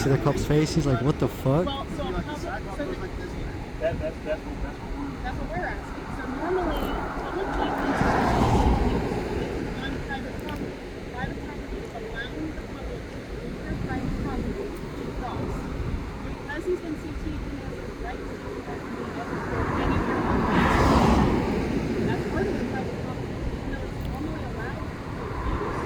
see the cop's face. He's like, what the fuck? Well, so that's what we're asking. So normally, public easements are on private property. Private property is allowing the public to use their private property to cross. Because he's been CT'd, he has a right to do that anywhere on the easement. That's part of the private property. Even though it's normally allowed for use.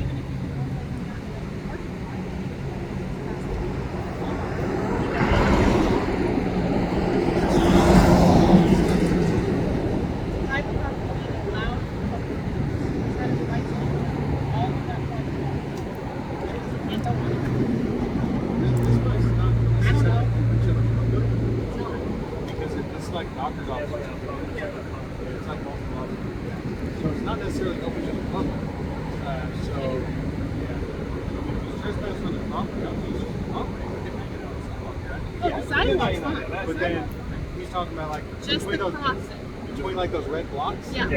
Even if you can normally come out in the parking lot, it has to be private property being allowed for public use. Is that a right to own all of that private property? And don't want it. I don't know. It's not. Because it's like doctor's office. It's like multiple offices. So it's not necessarily open to the public. So, yeah. If it's trespass on the property, I'll use the property. Oh, the sidewalk's fine. But then he's talking about like Just the crossing. between like those red blocks. Yeah.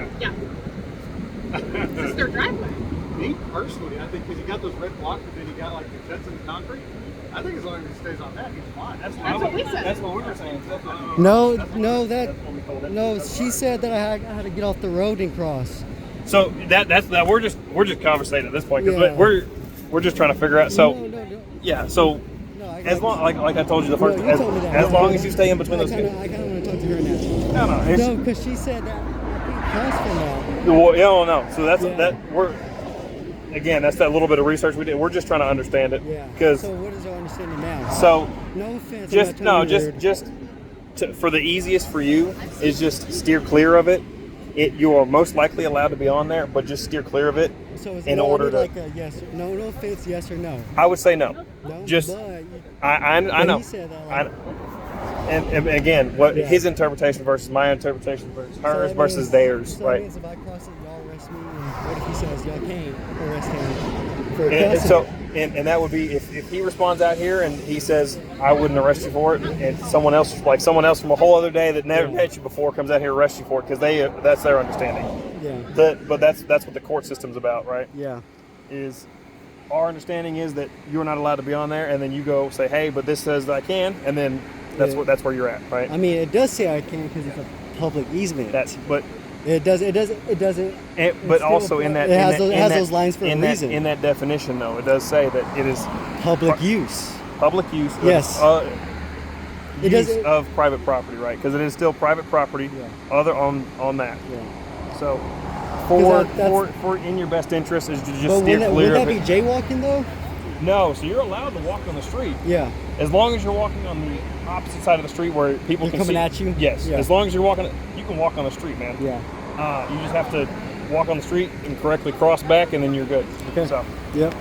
This is their driveway. Me personally, I think because you got those red blocks, but then you got like the jets in the concrete. I think as long as he stays on that, he's fine. That's what we said. That's what we were saying. No, she said that I had to get off the road and cross. So that's we're just conversating at this point because Yeah. we're just trying to figure out. So No. yeah, so No, as long like I told you the first, you told me that. as long as you stay in between those. I kind of want to talk to her now. No, it's, No, because she said that I can't cross from that. well, no. So that's Yeah. that we're again that's that little bit of research we did. We're just trying to understand it Yeah. because So what is our understanding now? so No offense. just I'm not no trying to be just weird. for the easiest for you is just steer clear of it. You are most likely allowed to be on there, but just steer clear of it So is in it order to. like a yes? No offense. Yes or no? I would say no. No. Just But I know. he said that. And again, what Yeah. his interpretation versus my interpretation versus So hers that versus means- theirs, so that right? means if I cross it, y'all arrest me. And what if he says y'all can't arrest him for And crossing? so, and that would be if he responds out here and he says I wouldn't arrest you for it, and someone else from a whole other day that never met you before comes out here and arrests you for it because that's their understanding. Yeah. But that's what the court system's about, right? Yeah. Is our understanding is that you're not allowed to be on there, and then you go say, hey, but this says that I can, and then that's Yeah. that's where you're at, right? I mean, it does say I can because it's a public easement. But It doesn't. but also in that it has in those, that- those lines for a in that, reason. in that definition, though, it does say that it is Public use. public use. Yes. It Use doesn't- of private property, right? Because it is still private property. Yeah. Other on that. Yeah. So that's- for in your best interest is to just But steer would clear that of be it. jaywalking though? No, so you're allowed to walk on the street Yeah. as long as you're walking on the opposite side of the street where people They're can coming see. at you? Yes. Yeah. As long as you're walking, you can walk on the street, man. Yeah. You just have to walk on the street and correctly cross back, and then you're good. Okay. So. Yep.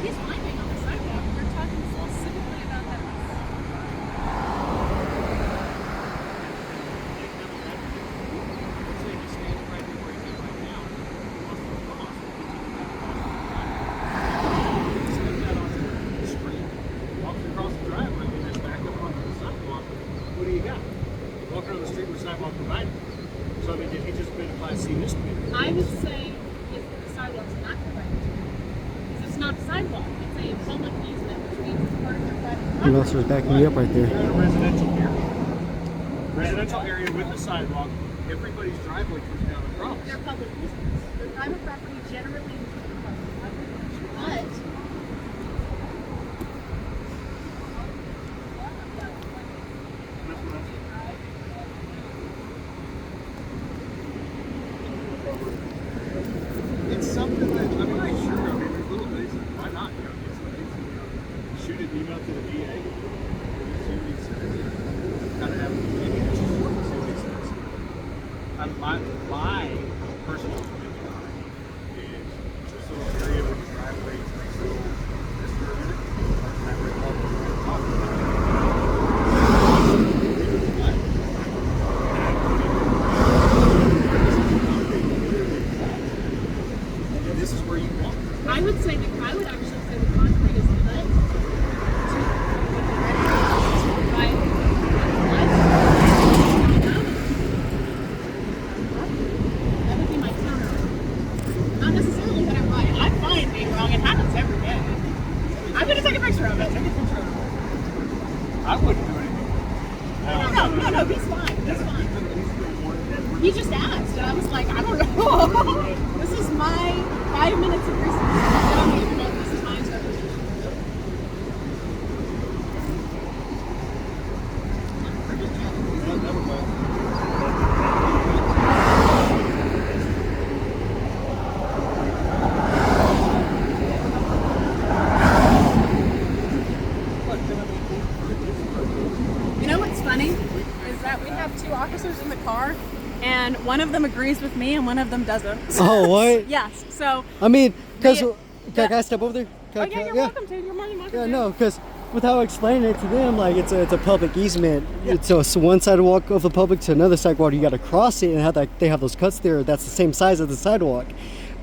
He's fine being on the sidewalk. We're talking specifically about that. sidewalk. It's a public easement, which means it's part of your private The property. officer's backing me up right You're there. in a residential area. Residential area with the sidewalk. Everybody's driveway comes down across. They're public easements. They're private property generally included in public property. But It's something that, I mean, sure, I mean, there's little things, why not? You know, shoot an email to the DA, see what he says. Kind of have a meeting and see what he says. My personal opinion on it is just a little area with the driveways, nice little mister in it, that we're talking about. This is where you want. I would say that I would actually say the concrete is cut to provide that would be my counter. Not necessarily that I'm right. I'm fine being wrong. It happens every day. I'm gonna take a picture of it. Take a picture of it. I wouldn't do anything. No, he's fine. He's fine. He just asked, and I was like, I don't know. This is my 5 minutes of research. I don't even know if this is my interpretation. You know what's funny is that we have 2 officers in the car, and one of them agrees with me and one of them doesn't. Oh, what? Yes. So. I mean, because The- can I step over there? Oh yeah, you're welcome to. You're more than welcome Yeah, to. no, because without explaining it to them, like it's a public easement. It's one sidewalk of the public to another sidewalk. You got to cross it, and have that they have those cuts there. That's the same size as the sidewalk,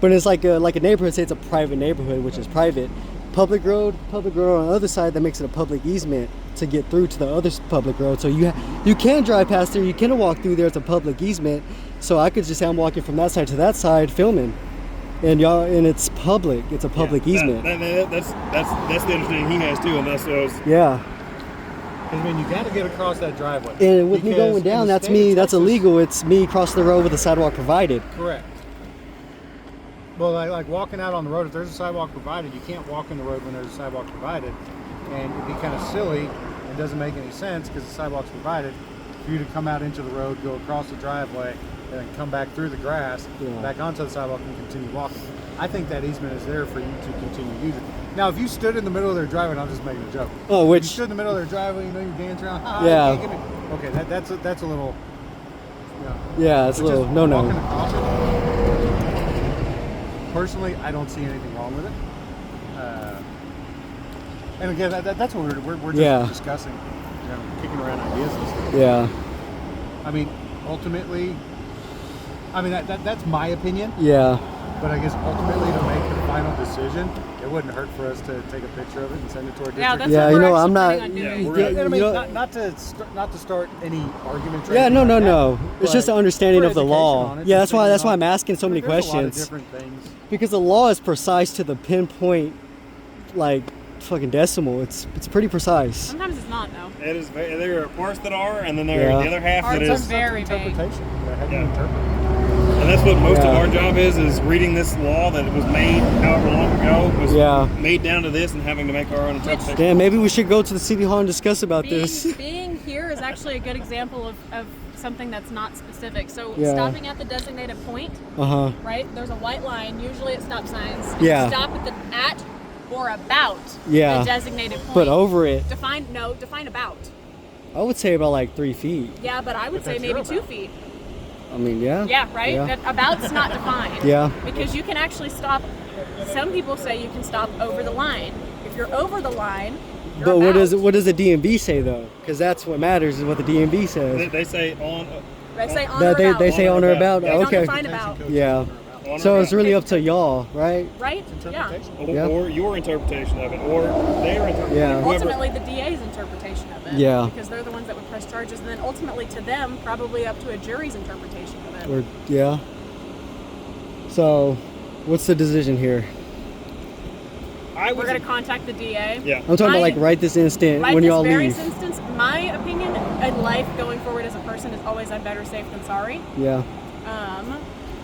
but it's like a neighborhood. Say it's a private neighborhood, which is private. Public road on the other side. That makes it a public easement to get through to the other public road. So you can drive past there. You can walk through there. It's a public easement. So I could just say I'm walking from that side to that side filming. And it's public. It's a public easement. That's the understanding he has too, and that's what I was. Yeah. Because I mean, you got to get across that driveway. And with me Because going in down, the that's state me. of That's Texas- illegal. It's me crossing the road with the sidewalk provided. Correct. Well, like walking out on the road, if there's a sidewalk provided, you can't walk in the road when there's a sidewalk provided. And it'd be kind of silly and doesn't make any sense because the sidewalk's provided for you to come out into the road, go across the driveway, and then come back through the grass, back onto the sidewalk and continue walking. I think that easement is there for you to continue using. Now, if you stood in the middle of their driveway, and I'm just making a joke. Oh, If which you stood in the middle of their driveway, you know, you dance around. Yeah. You can't get me. Okay, that's a little. You know, yeah, it's a but little just no. walking across it, personally, I don't see anything wrong with it. And again, that's what we're just discussing, you know, kicking around ideas and stuff. Yeah. I mean, ultimately, that's my opinion. Yeah. But I guess ultimately to make the final decision, it wouldn't hurt for us to take a picture of it and send it to our district. Yeah, that's Yeah, what you we're know, actually I'm not- planning on doing. Yeah, we're Yeah, right. I you mean, know- not to start any arguments. or Yeah, anything no. like that, It's just but an understanding for of the education law. on it, Yeah, to that's why figure out- I'm asking so many There's a lot of questions. different things. Because the law is precise to the pinpoint, like fucking decimal. It's pretty precise. Sometimes it's not though. It is. There are parts that are, and then there are Yeah. the other half Parts that are is. very vague. Interpretation. How do you Yeah. interpret? And that's what most of Yeah. our job is reading this law that was made however long ago, was Yeah. made down to this, and having to make our own interpretation. Damn, maybe we should go to the city hall and discuss about this. Being here is actually a good example of something that's not specific. So Yeah. stopping at the designated point, Uh-huh. right? There's a white line, usually at stop signs. Yeah. Stop at or about Yeah. the designated point. But over it, Define about. I would say about like 3 feet. Yeah, but I would say that's maybe your 2 about. feet. I mean, yeah. Yeah, right? Yeah. That about's not defined. Yeah. Because you can actually stop. Some people say you can stop over the line. If you're over the line, you're But about. what does the DMV say though? Because that's what matters is what the DMV says. They say on. They say on That or about. they say on or about. They don't Okay. define about. Yeah. On So or it's about. really up to y'all, right? Right? Yeah. Yeah. Or your interpretation of it, or their interpretation. Yeah. Whoever- Ultimately, the DA's interpretation of it. Yeah. Because they're the ones that would press charges, and then ultimately to them, probably up to a jury's interpretation of it. Or yeah. So, what's the decision here? We're going to contact the DA. Yeah. I'm talking about like right this instant when y'all Right leave. this very instance, my opinion in life going forward as a person is always I'm better safe than sorry. Yeah.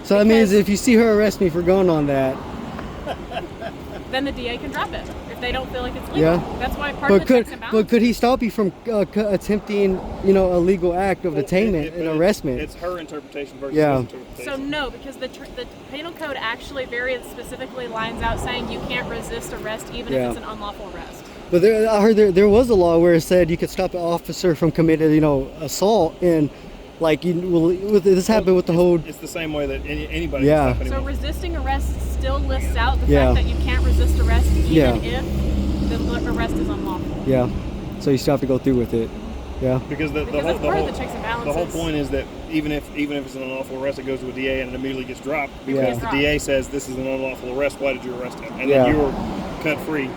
So that means if you see her arrest me for going on that. Then the DA can drop it if they don't feel like it's legal. Yeah. That's why part of the checks and balances. But could he stop you from attempting, you know, a legal act of detainment and arrestment? It's her interpretation versus his interpretation. So no, because the penal code actually very specifically lines out saying you can't resist arrest even if it's an unlawful arrest. But I heard there was a law where it said you could stop an officer from committing, you know, assault, and like this happened with the whole. It's the same way that anybody. Yeah. Can stop so resisting arrest still lists out the Yeah. fact that you can't resist arrest even Yeah. if the arrest is unlawful. Yeah. So you still have to go through with it. Yeah. Because the Because whole it's part of the checks and balances. the whole point is that even if it's an unlawful arrest, it goes to a DA and it immediately gets dropped because Yeah. the DA says this is an unlawful arrest. Why did you arrest him? And Yeah. then you were cut free.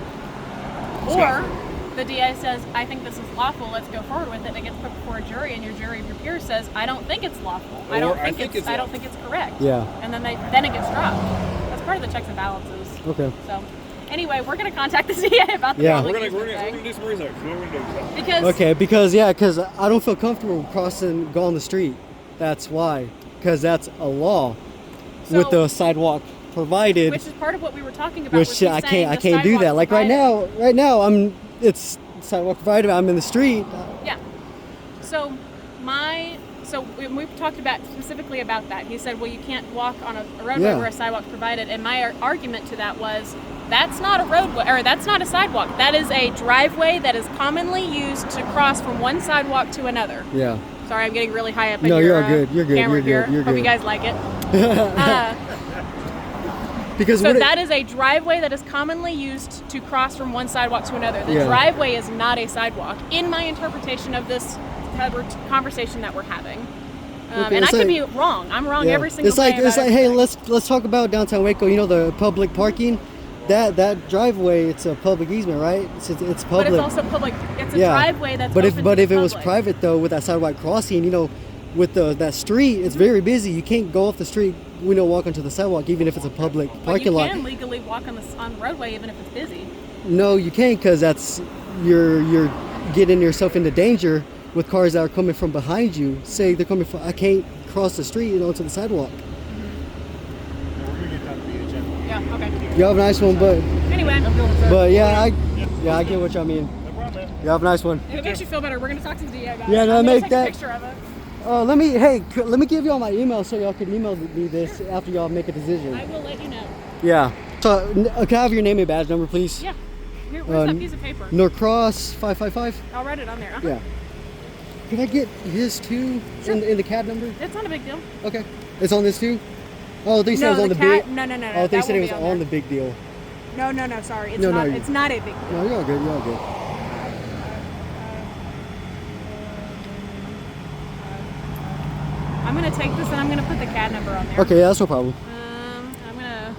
Or the DA says, I think this is lawful, let's go forward with it, and it gets put before a jury, and your jury of your peers says, I don't think it's lawful. I don't think it's correct. Yeah. And then it gets dropped. That's part of the checks and balances. Okay. So anyway, we're gonna contact the DA about the Yeah. public We're easement gonna thing. do some research. We're gonna do Because Okay, because I don't feel comfortable crossing, go on the street. That's why, because that's a law with the sidewalk provided. which is part of what we were talking about. Which was he's I saying can't the do that. sidewalk Like right now, it's sidewalk provided. I'm in the street. Yeah. So when we talked about specifically about that, he said, well, you can't walk on a roadway where a sidewalk's provided. And my argument to that was, that's not a roadway, or that's not a sidewalk. That is a driveway that is commonly used to cross from one sidewalk to another. Yeah. Sorry, I'm getting really high up in No, your you're good. You're good. camera You're good. here. You're Hope good. you guys like it. Because So that is a driveway that is commonly used to cross from one sidewalk to another. The driveway is not a sidewalk, in my interpretation of this conversation that we're having. And I could be wrong. I'm wrong every single day. It's like, hey, let's talk about downtown Waco. You know, the public parking. That driveway, it's a public easement, right? It's public. But it's also public. It's a driveway that's But open to if the it was public. private though, with that sidewalk crossing, you know, with that street, it's very busy. You can't go off the street, walk onto the sidewalk, even if it's a public parking lot. But you can legally walk on the roadway even if it's busy. No, you can't, because that's you're getting yourself into danger with cars that are coming from behind you. Say they're coming from, I can't cross the street onto the sidewalk. We're gonna get down to the agenda. Yeah. Okay. You have a nice one, but Anyway, I get what y'all mean. No problem, man. You have a nice one. if it makes you feel better, we're gonna talk to the DA about it. Yeah, no, I'm gonna make take that- a picture of it. Let me give y'all my email so y'all can email me this after y'all make a decision. I will let you know. Yeah. So can I have your name and badge number, please? Yeah. Here, where's that piece of paper? Norcross 555. I'll write it on there. Uh-huh. Yeah. Can I get his too in the CAD number? It's not a big deal. Okay. It's on this too? Oh, they said it was on the big. No. Oh, they that said it won't was be on there. the big deal. No. Sorry, it's No, not. no, It's not a big deal. No, you're all good. You're all good. I'm gonna take this and I'm gonna put the CAD number on there. Okay, yeah, that's no problem. I'm gonna.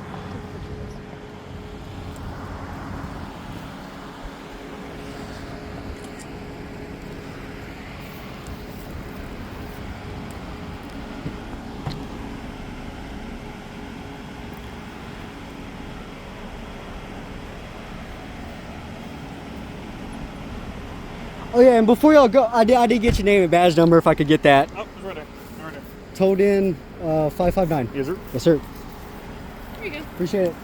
Oh yeah, and before y'all go, I did get your name and badge number if I could get that. Oh, it's right there. Right there. Told in 559. Yes, sir. Yes, sir. There you go. Appreciate it.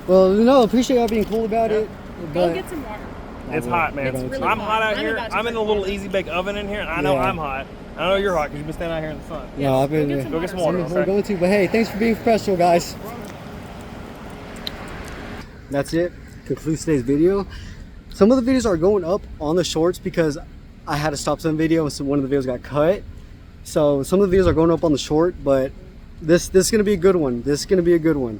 Well, no, appreciate y'all being cool about it. Go But get some water. It's hot, man. It's really I'm hot out I'm here. about to I'm in a drink little water. easy bake oven in here, and I know Yeah. I'm hot. I know you're hot because you've been standing out here in the sun. no, I've been. Go get some Go get some water. water, I'm okay? going to, but hey, thanks for being professional, guys. That's it. Concludes today's video. Some of the videos are going up on the shorts because I had to stop some video, and so one of the videos got cut. So some of the videos are going up on the short, but this is gonna be a good one. This is gonna be a good one.